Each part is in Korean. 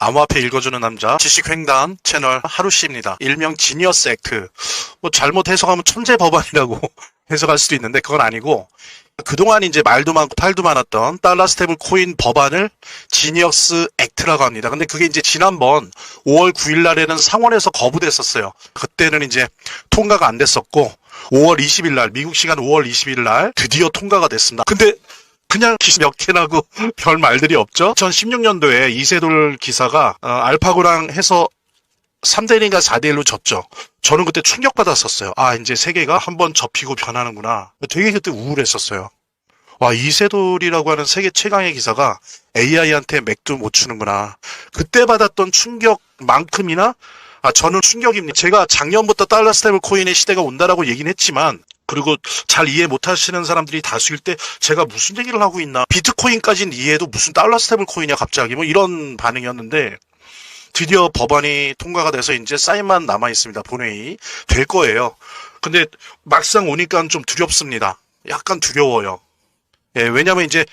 암호화폐 읽어주는 남자 지식횡단 채널 하루씨입니다. 일명 지니어스 액트. 잘못 해석하면 천재 법안이라고 해석할 수도 있는데 그건 아니고, 그동안 이제 말도 많고 팔도 많았던 달러 스테이블 코인 법안을 지니어스 액트라고 합니다. 근데 그게 이제 지난번 5월 9일 날에는 상원에서 거부됐었어요. 그때는 이제 통과가 안 됐었고 5월 20일 날, 미국 시간 5월 20일 날 드디어 통과가 됐습니다. 근데 그냥 몇 개 나고 별 말들이 없죠. 2016년도에 이세돌 기사가 알파고랑 해서 3대1인가 4대1로 졌죠. 저는 그때 충격받았었어요. 이제 세계가 한번 접히고 변하는구나. 되게 그때 우울했었어요. 이세돌이라고 하는 세계 최강의 기사가 AI한테 맥도 못 추는구나. 그때 받았던 충격만큼이나 저는 충격입니다. 제가 작년부터 달러 스테이블 코인의 시대가 온다라고 얘기는 했지만, 그리고 잘 이해 못하시는 사람들이 다수일 때 제가 무슨 얘기를 하고 있나, 비트코인까지는 이해해도 무슨 달러 스테이블 코인이야 갑자기, 이런 반응이었는데, 드디어 법안이 통과가 돼서 이제 사인만 남아 있습니다. 본회의 될 거예요. 근데 막상 오니까 좀 두렵습니다. 약간 두려워요. 왜냐면 이제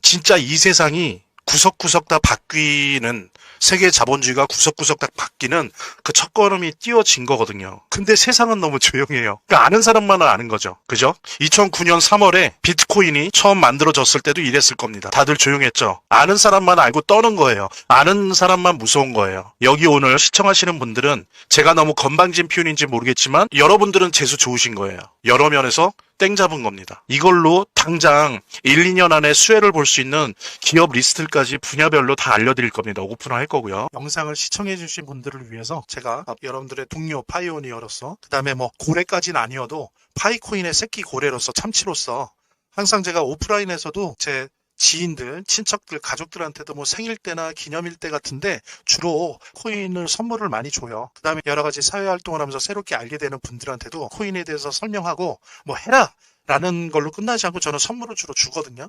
진짜 이 세상이 구석구석 다 바뀌는, 세계 자본주의가 구석구석 다 바뀌는 그 첫걸음이 띄워진 거거든요. 근데 세상은 너무 조용해요. 그러니까 아는 사람만 아는 거죠. 그죠? 2009년 3월에 비트코인이 처음 만들어졌을 때도 이랬을 겁니다. 다들 조용했죠. 아는 사람만 알고 떠는 거예요. 아는 사람만 무서운 거예요. 여기 오늘 시청하시는 분들은 제가 너무 건방진 표현인지 모르겠지만 여러분들은 재수 좋으신 거예요. 여러 면에서 땡 잡은 겁니다. 이걸로 당장 1, 2년 안에 수혜를 볼 수 있는 기업 리스트까지 분야별로 다 알려드릴 겁니다. 오픈할 거고요. 영상을 시청해주신 분들을 위해서 제가 여러분들의 동료 파이오니어로서, 그 다음에 고래까지는 아니어도 파이코인의 새끼 고래로서, 참치로서 항상 제가 오프라인에서도 제 지인들, 친척들, 가족들한테도 생일 때나 기념일 때 같은데 주로 코인을 선물을 많이 줘요. 그 다음에 여러 가지 사회활동을 하면서 새롭게 알게 되는 분들한테도 코인에 대해서 설명하고 해라! 라는 걸로 끝나지 않고 저는 선물을 주로 주거든요.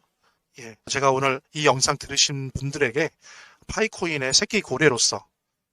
제가 오늘 이 영상 들으신 분들에게 파이코인의 새끼 고래로서,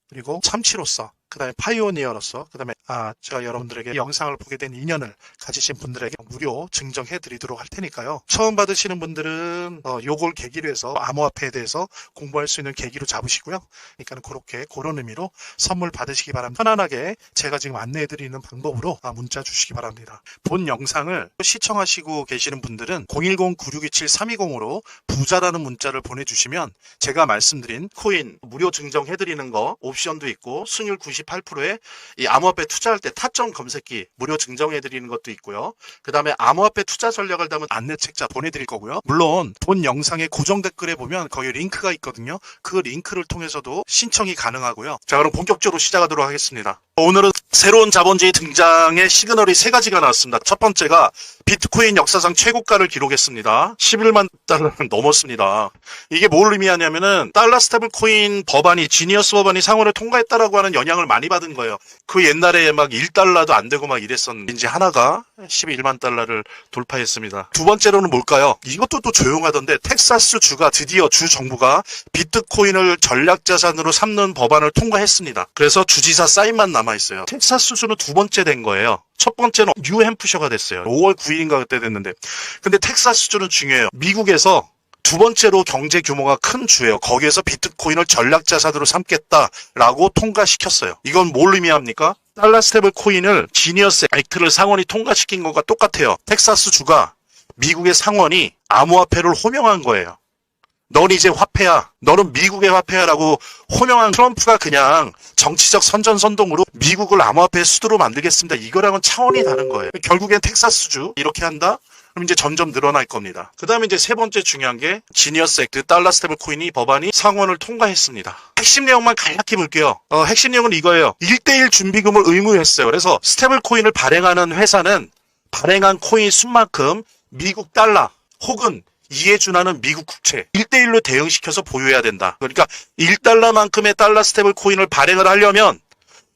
그리고 참치로서, 그 다음에 파이오니어로서, 그 다음에 제가 여러분들에게 영상을 보게 된 인연을 가지신 분들에게 무료 증정해 드리도록 할 테니까요. 처음 받으시는 분들은 요걸 계기로 해서 암호화폐에 대해서 공부할 수 있는 계기로 잡으시고요. 그러니까 그런 의미로 선물 받으시기 바랍니다. 편안하게 제가 지금 안내해 드리는 방법으로 문자 주시기 바랍니다. 본 영상을 시청하시고 계시는 분들은 010-9627-320으로 부자라는 문자를 보내주시면 제가 말씀드린 코인 무료 증정해 드리는 거, 옵션도 있고 수익률 98%에 이 암호화폐 투자할 때 타점 검색기 무료 증정해 드리는 것도 있고요. 그 다음에 암호화폐 투자 전략을 담은 안내책자 보내드릴 거고요. 물론 본 영상의 고정 댓글에 보면 거기 링크가 있거든요. 그 링크를 통해서도 신청이 가능하고요. 자, 그럼 본격적으로 시작하도록 하겠습니다. 오늘은 새로운 자본주의 등장의 시그널이 3가지가 나왔습니다. 첫 번째가 비트코인 역사상 최고가를 기록했습니다. 11만 달러를 넘었습니다. 이게 뭘 의미하냐면은 달러 스테이블 코인 법안이, 지니어스 법안이 상원을 통과했다라고 하는 영향을 많이 받은 거예요. 그 옛날에 1달러도 안 되고 이랬었는데 이제 하나가 11만 달러를 돌파했습니다. 두 번째로는 뭘까요? 이것도 또 조용하던데, 텍사스 주가 드디어 주 정부가 비트코인을 전략자산으로 삼는 법안을 통과했습니다. 그래서 주지사 사인만 남아있어요. 텍사스 주는 두 번째 된 거예요. 첫 번째는 뉴햄프셔가 됐어요. 5월 9일인가 그때 됐는데, 근데 텍사스 주는 중요해요. 미국에서 두 번째로 경제 규모가 큰 주예요. 거기에서 비트코인을 전략자산으로 삼겠다라고 통과시켰어요. 이건 뭘 의미합니까? 달러 스테이블 코인을 지니어스 액트를 상원이 통과시킨 것과 똑같아요. 텍사스 주가 미국의 상원이 암호화폐를 호명한 거예요. 넌 이제 화폐야. 너는 미국의 화폐야라고 호명한 트럼프가 그냥 정치적 선전선동으로 미국을 암호화폐의 수도로 만들겠습니다, 이거랑은 차원이 다른 거예요. 결국엔 텍사스주 이렇게 한다? 그럼 이제 점점 늘어날 겁니다. 그 다음에 이제 세 번째 중요한 게 지니어스 액트, 달러 스테이블 코인이 법안이 상원을 통과했습니다. 핵심 내용만 간략히 볼게요. 핵심 내용은 이거예요. 1:1 준비금을 의무했어요. 그래서 스테이블 코인을 발행하는 회사는 발행한 코인 수만큼 미국 달러 혹은 이에 준하는 미국 국채 1:1로 대응시켜서 보유해야 된다. 그러니까 1달러만큼의 달러 스테이블 코인을 발행을 하려면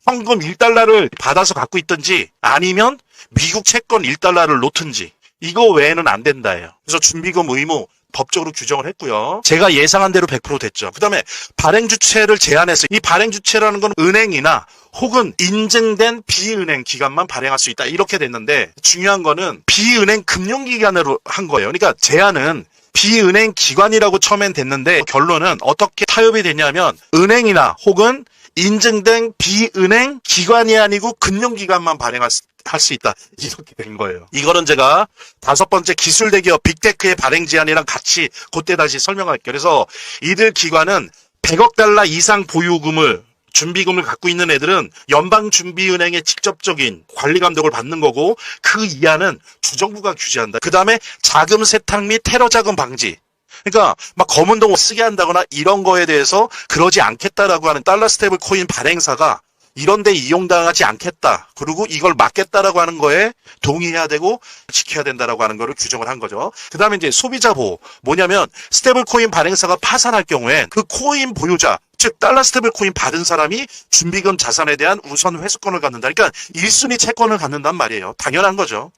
현금 1달러를 받아서 갖고 있든지 아니면 미국 채권 1달러를 놓든지, 이거 외에는 안 된다예요. 그래서 준비금 의무 법적으로 규정을 했고요. 제가 예상한 대로 100% 됐죠. 그 다음에 발행 주체를 제한해서, 이 발행 주체라는 건 은행이나 혹은 인증된 비은행 기관만 발행할 수 있다, 이렇게 됐는데, 중요한 거는 비은행 금융기관으로 한 거예요. 그러니까 제한은 비은행 기관이라고 처음엔 됐는데 결론은 어떻게 타협이 됐냐면 은행이나 혹은 인증된 비은행 기관이 아니고 금융기관만 발행할 수 있다. 이렇게 된 거예요. 이거는 제가 5번째 기술대기업 빅테크의 발행 제한이랑 같이 그때 다시 설명할게요. 그래서 이들 기관은 100억 달러 이상 보유금을 준비금을 갖고 있는 애들은 연방준비은행의 직접적인 관리 감독을 받는 거고 그 이하는 주정부가 규제한다. 그 다음에 자금 세탁 및 테러 자금 방지. 그러니까 막 검은 돈 쓰게 한다거나 이런 거에 대해서 그러지 않겠다라고 하는 달러 스테이블 코인 발행사가 이런 데 이용당하지 않겠다. 그리고 이걸 막겠다라고 하는 거에 동의해야 되고 지켜야 된다라고 하는 거를 규정을 한 거죠. 그 다음에 이제 소비자 보호. 뭐냐면 스테이블 코인 발행사가 파산할 경우에 그 코인 보유자, 즉 달러 스테이블 코인 받은 사람이 준비금 자산에 대한 우선 회수권을 갖는다. 그러니까 1순위 채권을 갖는단 말이에요. 당연한 거죠.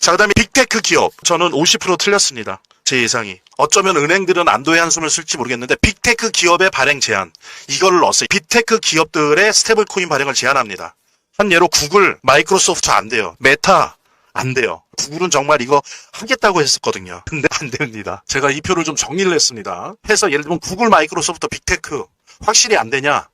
자, 그 다음에 빅테크 기업. 저는 50% 틀렸습니다. 제 예상이. 어쩌면 은행들은 안도의 한숨을 쓸지 모르겠는데 빅테크 기업의 발행 제한. 이거를 넣었어요. 빅테크 기업들의 스테이블 코인 발행을 제한합니다. 한 예로 구글, 마이크로소프트 안 돼요. 메타 안 돼요. 구글은 정말 이거 하겠다고 했었거든요. 근데 안 됩니다. 제가 이 표를 좀 정리를 했습니다. 해서 예를 들면 구글, 마이크로소프트, 빅테크 확실히 안 되냐?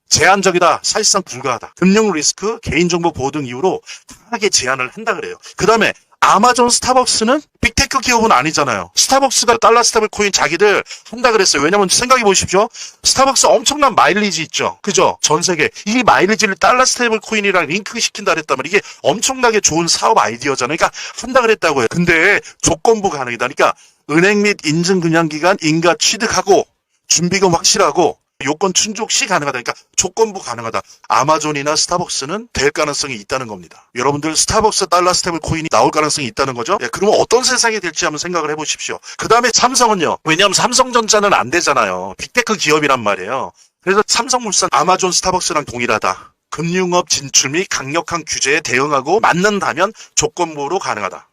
제한적이다. 사실상 불가하다. 금융 리스크, 개인정보 보호 등 이유로 강하게 제한을 한다 그래요. 그 다음에 아마존, 스타벅스는 빅테크 기업은 아니잖아요. 스타벅스가 달러 스테이블 코인 자기들 한다 그랬어요. 왜냐면 생각해 보십시오. 스타벅스 엄청난 마일리지 있죠. 그죠? 전 세계. 이 마일리지를 달러 스테이블 코인이랑 링크 시킨다 그랬다면 이게 엄청나게 좋은 사업 아이디어잖아요. 그러니까 한다 그랬다고요. 근데 조건부 가능이다. 그러니까 은행 및 인증금융기관 인가 취득하고 준비금 확실하고 요건 충족 시 가능하다. 그러니까 조건부 가능하다. 아마존이나 스타벅스는 될 가능성이 있다는 겁니다. 여러분들 스타벅스 달러 스테이블 코인이 나올 가능성이 있다는 거죠. 그러면 어떤 세상이 될지 한번 생각을 해보십시오. 그 다음에 삼성은요. 왜냐하면 삼성전자는 안 되잖아요. 빅테크 기업이란 말이에요. 그래서 삼성물산, 아마존, 스타벅스랑 동일하다. 금융업 진출 및 강력한 규제에 대응하고 맞는다면 조건부로 가능하다.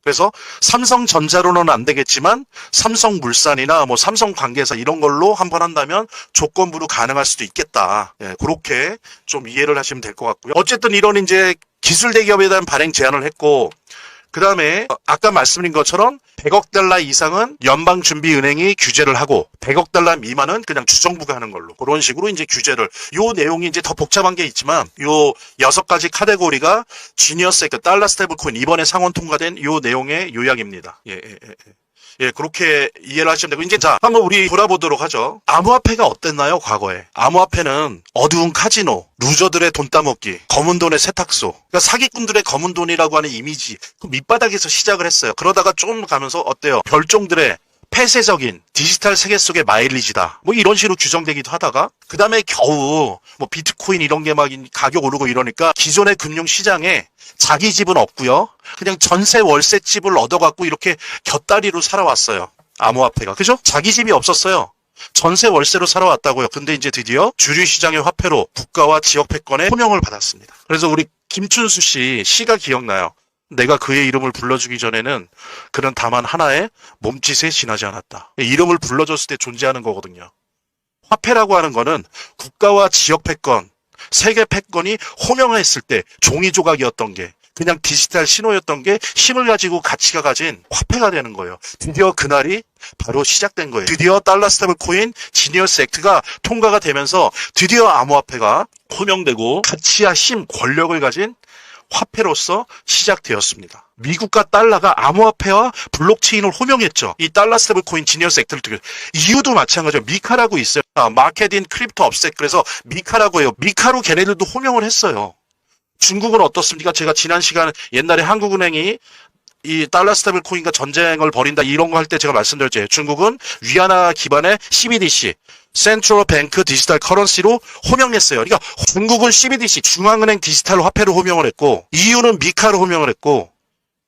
그래서 삼성전자로는 안 되겠지만 삼성물산이나 뭐 삼성관계사 이런 걸로 한번 한다면 조건부로 가능할 수도 있겠다. 그렇게 좀 이해를 하시면 될 것 같고요. 어쨌든 이런 이제 기술 대기업에 대한 발행 제한을 했고 그 다음에 아까 말씀드린 것처럼 100억 달러 이상은 연방준비은행이 규제를 하고 100억 달러 미만은 그냥 주정부가 하는 걸로 그런 식으로 이제 규제를 요 내용이 이제 더 복잡한 게 있지만 요 6가지 카테고리가 지니어스 달러 스테이블 코인 이번에 상원 통과된 요 내용의 요약입니다. 그렇게 이해를 하시면 되고 이제 자 한번 우리 돌아보도록 하죠. 암호화폐가 어땠나요? 과거에 암호화폐는 어두운 카지노, 루저들의 돈 따먹기, 검은 돈의 세탁소, 그러니까 사기꾼들의 검은 돈이라고 하는 이미지 그 밑바닥에서 시작을 했어요. 그러다가 좀 가면서 어때요? 별종들의 폐쇄적인 디지털 세계 속의 마일리지다. 뭐 이런 식으로 규정되기도 하다가 그 다음에 겨우 뭐 비트코인 이런 게 막 가격 오르고 이러니까 기존의 금융 시장에 자기 집은 없고요. 그냥 전세 월세 집을 얻어갖고 이렇게 곁다리로 살아왔어요. 암호화폐가. 그죠? 자기 집이 없었어요. 전세 월세로 살아왔다고요. 근데 이제 드디어 주류 시장의 화폐로 국가와 지역 패권에 호명을 받았습니다. 그래서 우리 김춘수 씨 시가 기억나요. 내가 그의 이름을 불러주기 전에는 그는 다만 하나의 몸짓에 지나지 않았다. 이름을 불러줬을 때 존재하는 거거든요. 화폐라고 하는 거는 국가와 지역 패권, 세계 패권이 호명했을 때 종이 조각이었던 게 그냥 디지털 신호였던 게 힘을 가지고 가치가 가진 화폐가 되는 거예요. 드디어 그날이 바로 시작된 거예요. 드디어 달러 스테이블 코인 지니어스 액트가 통과가 되면서 드디어 암호화폐가 호명되고 가치와 힘, 권력을 가진 화폐로서 시작되었습니다. 미국과 달러가 암호화폐와 블록체인을 호명했죠. 이 달러 스테이블 코인 지니어스 액트를 두고 이유도 마찬가지예요. 미카라고 있어요. 마켓 인 크립토 업셋 그래서 미카라고 해요. 미카로 걔네들도 호명을 했어요. 중국은 어떻습니까? 제가 지난 시간 옛날에 한국은행이 이 달러 스테이블 코인과 전쟁을 벌인다 이런 거 할 때 제가 말씀드렸죠. 중국은 위안화 기반의 CBDC 센트럴 뱅크 디지털 커런시로 호명했어요. 그러니까 중국은 CBDC 중앙은행 디지털 화폐로 호명을 했고 EU는 미카로 호명을 했고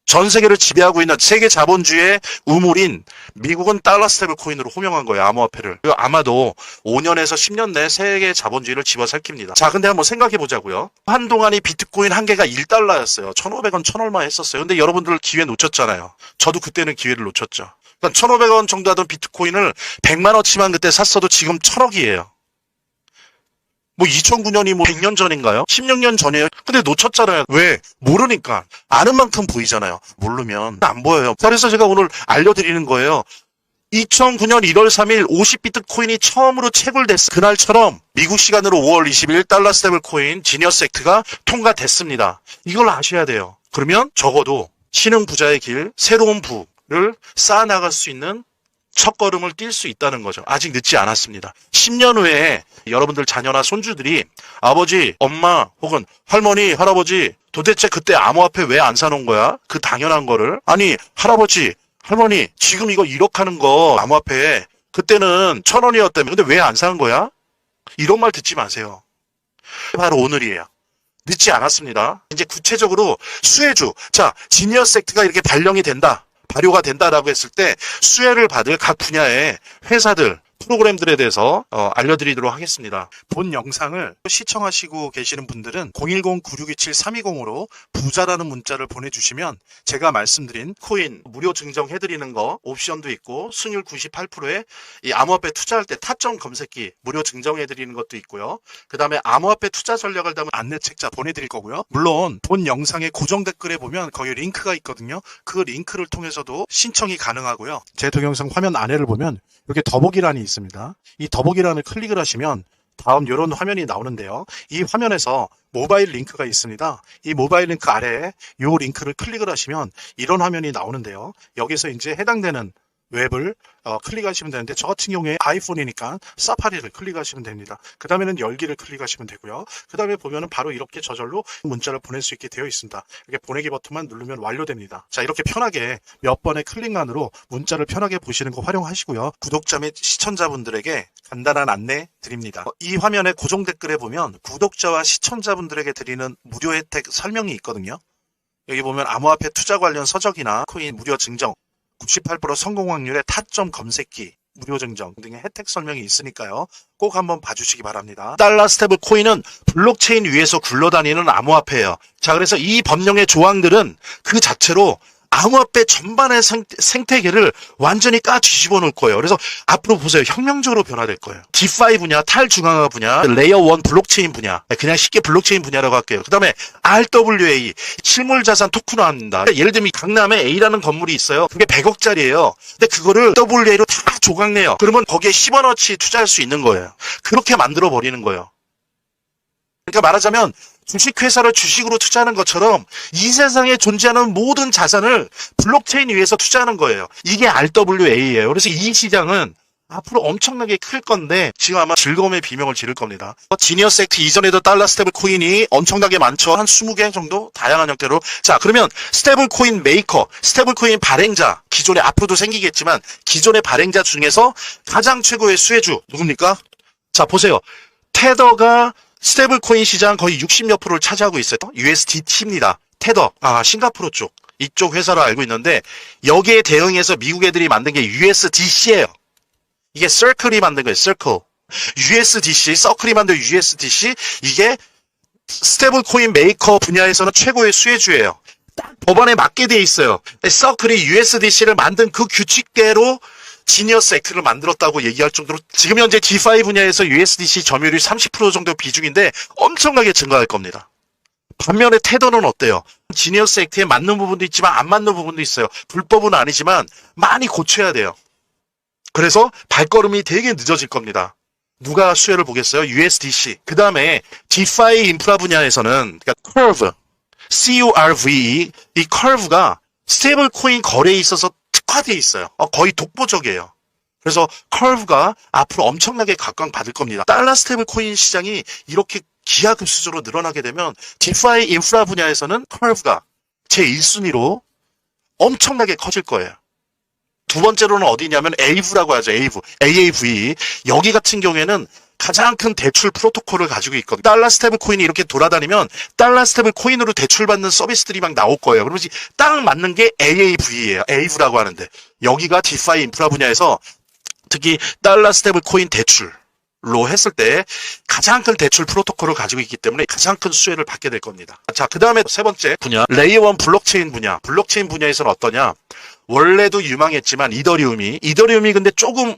전 세계를 지배하고 있는 세계 자본주의의 우물인 미국은 달러 스테이블 코인으로 호명한 거예요. 암호화폐를. 아마도 5년에서 10년 내에 세계 자본주의를 집어삼킵니다. 자, 근데 한번 생각해 보자고요. 한동안이 비트코인 한 개가 1달러였어요. 1,500원, 1,얼마 했었어요. 근데 여러분들 기회 놓쳤잖아요. 저도 그때는 기회를 놓쳤죠. 그러니까 1,500원 정도 하던 비트코인을 100만 원치만 그때 샀어도 지금 1,000억이에요. 뭐 2009년이 뭐 100년 전인가요? 16년 전이에요. 근데 놓쳤잖아요. 왜? 모르니까. 아는 만큼 보이잖아요. 모르면 안 보여요. 그래서 제가 오늘 알려드리는 거예요. 2009년 1월 3일 50비트 코인이 처음으로 채굴됐어. 그날처럼 미국 시간으로 5월 20일 달러 스테이블 코인 지니어스 액트가 통과됐습니다. 이걸 아셔야 돼요. 그러면 적어도 신흥 부자의 길, 새로운 부를 쌓아나갈 수 있는 첫걸음을 뛸 수 있다는 거죠. 아직 늦지 않았습니다. 10년 후에 여러분들 자녀나 손주들이 아버지, 엄마 혹은 할머니, 할아버지 도대체 그때 암호화폐 왜 안 사놓은 거야? 그 당연한 거를. 아니 할아버지, 할머니 지금 이거 1억 하는 거 암호화폐 그때는 1,000원이었다며 근데 왜 안 사는 거야? 이런 말 듣지 마세요. 바로 오늘이에요. 늦지 않았습니다. 이제 구체적으로 수혜주. 자, 지니어스 액트가 이렇게 발령이 된다. 발효가 된다라고 했을 때 수혜를 받을 각 분야의 회사들, 프로그램들에 대해서 알려드리도록 하겠습니다. 본 영상을 시청하시고 계시는 분들은 010-9627-320으로 부자라는 문자를 보내주시면 제가 말씀드린 코인 무료 증정해드리는 거 옵션도 있고 승률 98%에 이 암호화폐 투자할 때 타점 검색기 무료 증정해드리는 것도 있고요. 그 다음에 암호화폐 투자 전략을 담은 안내책자 보내드릴 거고요. 물론 본 영상의 고정 댓글에 보면 거기 링크가 있거든요. 그 링크를 통해서도 신청이 가능하고요. 제 동영상 화면 아래를 보면 이렇게 더보기란이 있습니다. 이 더보기란을 클릭을 하시면 다음 이런 화면이 나오는데요. 이 화면에서 모바일 링크가 있습니다. 이 모바일 링크 아래에 이 링크를 클릭을 하시면 이런 화면이 나오는데요. 여기서 이제 해당되는 웹을 클릭하시면 되는데 저 같은 경우에 아이폰이니까 사파리를 클릭하시면 됩니다. 그 다음에는 열기를 클릭하시면 되고요. 그 다음에 보면은 바로 이렇게 저절로 문자를 보낼 수 있게 되어 있습니다. 이렇게 보내기 버튼만 누르면 완료됩니다. 자, 이렇게 편하게 몇 번의 클릭만으로 문자를 편하게 보시는 거 활용하시고요. 구독자 및 시청자분들에게 간단한 안내 드립니다. 이 화면의 고정 댓글에 보면 구독자와 시청자분들에게 드리는 무료 혜택 설명이 있거든요. 여기 보면 암호화폐 투자 관련 서적이나 코인 무료 증정 98% 성공 확률의 타점 검색기, 무료 증정 등의 혜택 설명이 있으니까요. 꼭 한번 봐주시기 바랍니다. 달러 스테이블 코인은 블록체인 위에서 굴러다니는 암호화폐예요. 자, 그래서 이 법령의 조항들은 그 자체로 암호화폐 전반의 생태계를 완전히 뒤집어 놓을 거예요. 그래서 앞으로 보세요. 혁명적으로 변화될 거예요. 디파이 분야, 탈중앙화 분야, 레이어 1 블록체인 분야. 그냥 쉽게 블록체인 분야라고 할게요. 그 다음에 RWA, 실물자산 토큰화합니다. 예를 들면 강남에 A라는 건물이 있어요. 그게 100억짜리예요. 근데 그거를 WA로 다 조각내요. 그러면 거기에 10원어치 투자할 수 있는 거예요. 그렇게 만들어 버리는 거예요. 그러니까 말하자면 주식회사를 주식으로 투자하는 것처럼 이 세상에 존재하는 모든 자산을 블록체인 위에서 투자하는 거예요. 이게 RWA예요. 그래서 이 시장은 앞으로 엄청나게 클 건데 지금 아마 즐거움의 비명을 지를 겁니다. 지니어스 액트 이전에도 달러 스테이블 코인이 엄청나게 많죠. 한 20개 정도 다양한 형태로. 자, 그러면 스테이블 코인 메이커, 스테이블 코인 발행자, 기존에 앞으로도 생기겠지만 기존의 발행자 중에서 가장 최고의 수혜주 누굽니까? 자, 보세요. 테더가 스테이블 코인 시장 거의 60몇 %를 차지하고 있어요. USDT입니다. 테더, 싱가포르 쪽. 이쪽 회사로 알고 있는데 여기에 대응해서 미국 애들이 만든 게 USDC예요. 이게 서클이 만든 거예요. 서클. USDC, 서클이 만든 USDC 이게 스테이블 코인 메이커 분야에서는 최고의 수혜주예요. 딱 법안에 맞게 돼 있어요. 서클이 USDC를 만든 그 규칙대로 지니어스 액트를 만들었다고 얘기할 정도로 지금 현재 디파이 분야에서 USDC 점유율이 30% 정도 비중인데 엄청나게 증가할 겁니다. 반면에 테더는 어때요? 지니어스 액트에 맞는 부분도 있지만 안 맞는 부분도 있어요. 불법은 아니지만 많이 고쳐야 돼요. 그래서 발걸음이 되게 늦어질 겁니다. 누가 수혜를 보겠어요? USDC. 그 다음에 디파이 인프라 분야에서는 그러니까 curve, CURVE 이 curve가 스테이블 코인 거래에 있어서 특화되어 있어요. 거의 독보적이에요. 그래서 커브가 앞으로 엄청나게 각광받을 겁니다. 달러 스테이블 코인 시장이 이렇게 기하급수적으로 늘어나게 되면 디파이 인프라 분야에서는 커브가 제1순위로 엄청나게 커질 거예요. 두 번째로는 어디냐면 AV라고 하죠. AAV. 여기 같은 경우에는 가장 큰 대출 프로토콜을 가지고 있거든요. 달러 스테이블 코인이 이렇게 돌아다니면 달러 스테이블 코인으로 대출받는 서비스들이 막 나올 거예요. 그러면 딱 맞는 게 AAV예요. AV라고 하는데 여기가 디파이 인프라 분야에서 특히 달러 스테이블 코인 대출로 했을 때 가장 큰 대출 프로토콜을 가지고 있기 때문에 가장 큰 수혜를 받게 될 겁니다. 자, 그 다음에 세 번째 분야 레이어 1 블록체인 분야. 블록체인 분야에서는 어떠냐? 원래도 유망했지만 이더리움이 근데 조금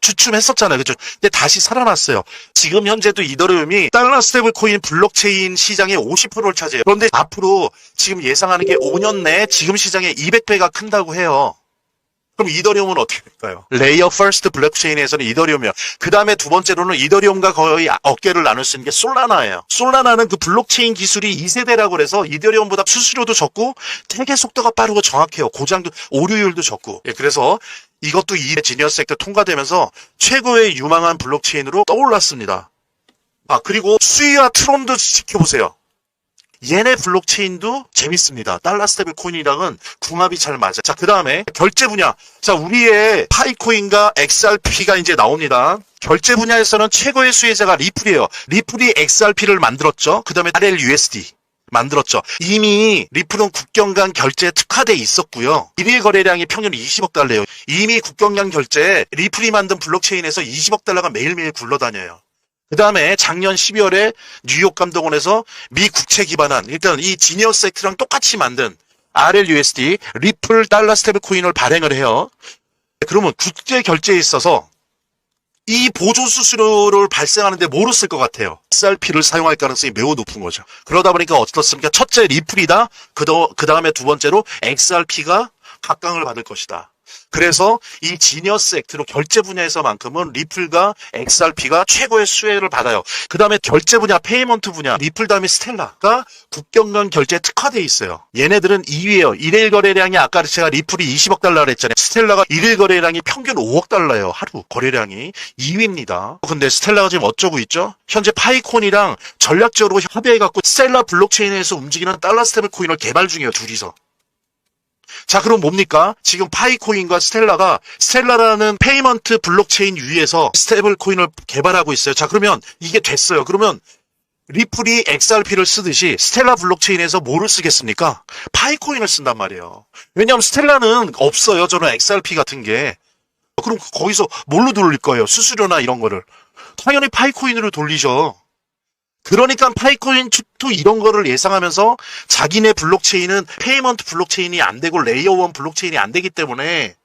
주춤했었잖아요. 그죠? 근데 다시 살아났어요. 지금 현재도 이더리움이 달러 스테이블 코인 블록체인 시장의 50%를 차지해요. 그런데 앞으로 지금 예상하는 게 5년 내에 지금 시장의 200배가 큰다고 해요. 그럼 이더리움은 어떻게 될까요? 레이어 퍼스트 블록체인에서는 이더리움이요. 그 다음에 두 번째로는 이더리움과 거의 어깨를 나눌 수 있는 게 솔라나예요. 솔라나는 그 블록체인 기술이 2세대라고 그래서 이더리움보다 수수료도 적고 되게 속도가 빠르고 정확해요. 고장도 오류율도 적고. 예, 그래서 이것도 이 지니어스 섹터 통과되면서 최고의 유망한 블록체인으로 떠올랐습니다. 아, 그리고 수위와 트론도 지켜보세요. 얘네 블록체인도 재밌습니다. 달러 스테이블 코인이랑은 궁합이 잘 맞아요. 자, 그 다음에 결제 분야. 자, 우리의 파이코인과 XRP가 이제 나옵니다. 결제 분야에서는 최고의 수혜자가 리플이에요. 리플이 XRP를 만들었죠. 그 다음에 RLUSD 만들었죠. 이미 리플은 국경 간 결제에 특화돼 있었고요. 일일 거래량이 평균 20억 달러예요. 이미 국경 간 결제에 리플이 만든 블록체인에서 20억 달러가 매일매일 굴러다녀요. 그 다음에 작년 12월에 뉴욕 감독원에서 미 국채 기반한 일단 이 지니어스 액트랑 똑같이 만든 RLUSD 리플 달러 스테이블 코인을 발행을 해요. 그러면 국제 결제에 있어서 이 보조 수수료를 발생하는데 뭐로 쓸 것 같아요? XRP를 사용할 가능성이 매우 높은 거죠. 그러다 보니까 어떻습니까? 첫째 리플이다. 그 다음에 두 번째로 XRP가 각광을 받을 것이다. 그래서 이 지니어스 액트로 결제 분야에서만큼은 리플과 XRP가 최고의 수혜를 받아요. 그 다음에 결제 분야, 페이먼트 분야, 리플 다음에 스텔라가 국경 간 결제에 특화되어 있어요. 얘네들은 2위예요. 일일 거래량이 아까 제가 리플이 20억 달러를 했잖아요. 스텔라가 일일 거래량이 평균 5억 달러예요. 하루 거래량이 2위입니다. 근데 스텔라가 지금 어쩌고 있죠? 현재 파이콘이랑 전략적으로 합의해갖고 스텔라 블록체인에서 움직이는 달러 스테이블 코인을 개발 중이에요. 둘이서. 자, 그럼 뭡니까? 지금 파이코인과 스텔라라는 페이먼트 블록체인 위에서 스테이블 코인을 개발하고 있어요. 자, 그러면 이게 됐어요. 그러면 리플이 XRP를 쓰듯이 스텔라 블록체인에서 뭐를 쓰겠습니까? 파이코인을 쓴단 말이에요. 왜냐하면 스텔라는 없어요. 저는 XRP 같은 게. 그럼 거기서 뭘로 돌릴 거예요? 수수료나 이런 거를. 당연히 파이코인으로 돌리죠. 그러니까 파이코인 투 이런 거를 예상하면서 자기네 블록체인은 페이먼트 블록체인이 안 되고 레이어 1 블록체인이 안 되기 때문에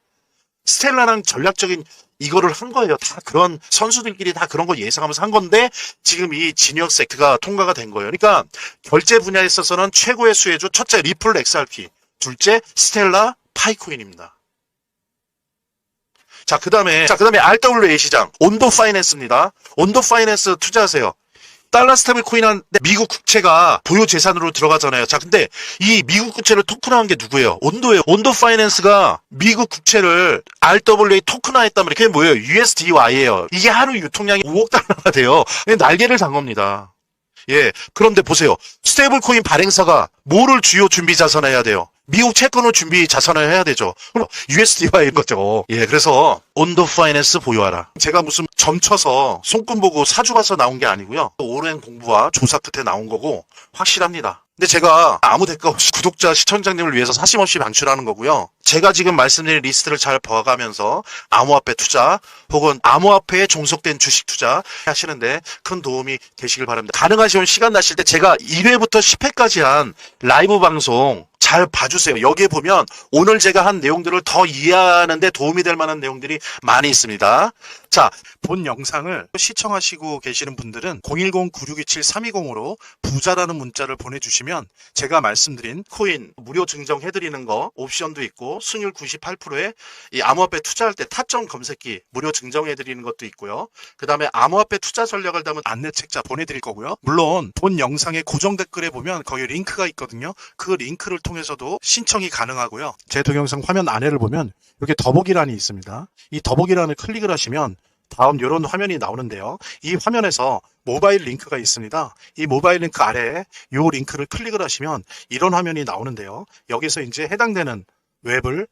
스텔라랑 전략적인 이거를 한 거예요. 다 그런 선수들끼리 다 그런 거 예상하면서 한 건데 지금 이 지니어스 액트가 통과가 된 거예요. 그러니까 결제 분야에 있어서는 최고의 수혜주 첫째 리플 XRP, 둘째 스텔라 파이코인입니다. 자, 그다음에 RWA 시장 온도 파이낸스입니다. 온도 파이낸스 투자하세요. 달러 스테이블 코인한 미국 국채가 보유 재산으로 들어가잖아요. 자, 근데 이 미국 국채를 토큰화한 게 누구예요? 온도예요. 온도 파이낸스가 미국 국채를 RWA 토큰화했단 말이에요. 그게 뭐예요? USDY예요. 이게 하루 유통량이 5억 달러가 돼요. 날개를 단 겁니다. 예. 그런데 보세요. 스테이블 코인 발행사가 뭐를 주요 준비 자산해야 돼요? 미국 채권을 준비 자산을 해야 되죠. 그럼 USDY인 거죠. 예, 그래서 온도 파이낸스 보유하라. 제가 무슨 점쳐서 손금 보고 사주 봐서 나온 게 아니고요. 오랜 공부와 조사 끝에 나온 거고 확실합니다. 근데 제가 아무 대가 없이 구독자, 시청자님을 위해서 사심없이 방출하는 거고요. 제가 지금 말씀드린 리스트를 잘 봐가면서 암호화폐 투자 혹은 암호화폐에 종속된 주식 투자 하시는데 큰 도움이 되시길 바랍니다. 가능하시면 시간 나실 때 제가 1회부터 10회까지 한 라이브 방송 잘 봐주세요. 여기에 보면 오늘 제가 한 내용들을 더 이해하는 데 도움이 될 만한 내용들이 많이 있습니다. 자, 본 영상을 시청하시고 계시는 분들은 010-9627-320으로 부자라는 문자를 보내주시면 제가 말씀드린 코인 무료 증정해드리는 거 옵션도 있고 수익률 98%에 이 암호화폐 투자할 때 타점 검색기 무료 증정해드리는 것도 있고요. 그 다음에 암호화폐 투자 전략을 담은 안내책자 보내드릴 거고요. 물론 본 영상의 고정 댓글에 보면 거기 링크가 있거든요. 그 링크를 통해서도 신청이 가능하고요. 제 동영상 화면 아래를 보면 이렇게 더보기란이 있습니다. 이 더보기란을 클릭을 하시면 다음 이런 화면이 나오는데요. 이 화면에서 모바일 링크가 있습니다. 이 모바일 링크 아래에 이 링크를 클릭을 하시면 이런 화면이 나오는데요. 여기서 이제 해당되는 웹을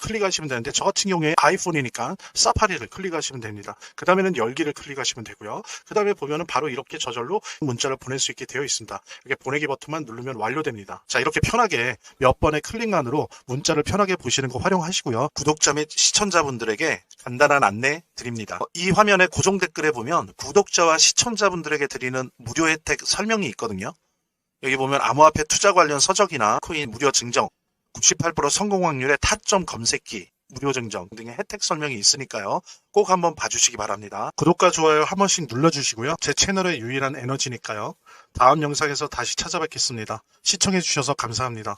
클릭하시면 되는데 저 같은 경우에 아이폰이니까 사파리를 클릭하시면 됩니다. 그 다음에는 열기를 클릭하시면 되고요. 그 다음에 보면은 바로 이렇게 저절로 문자를 보낼 수 있게 되어 있습니다. 이렇게 보내기 버튼만 누르면 완료됩니다. 자, 이렇게 편하게 몇 번의 클릭만으로 문자를 편하게 보시는 거 활용하시고요. 구독자 및 시청자분들에게 간단한 안내 드립니다. 이 화면의 고정 댓글에 보면 구독자와 시청자분들에게 드리는 무료 혜택 설명이 있거든요. 여기 보면 암호화폐 투자 관련 서적이나 코인 무료 증정 98% 성공 확률의 타점 검색기 무료 증정 등의 혜택 설명이 있으니까요. 꼭 한번 봐주시기 바랍니다. 구독과 좋아요 한 번씩 눌러주시고요. 제 채널의 유일한 에너지니까요. 다음 영상에서 다시 찾아뵙겠습니다. 시청해주셔서 감사합니다.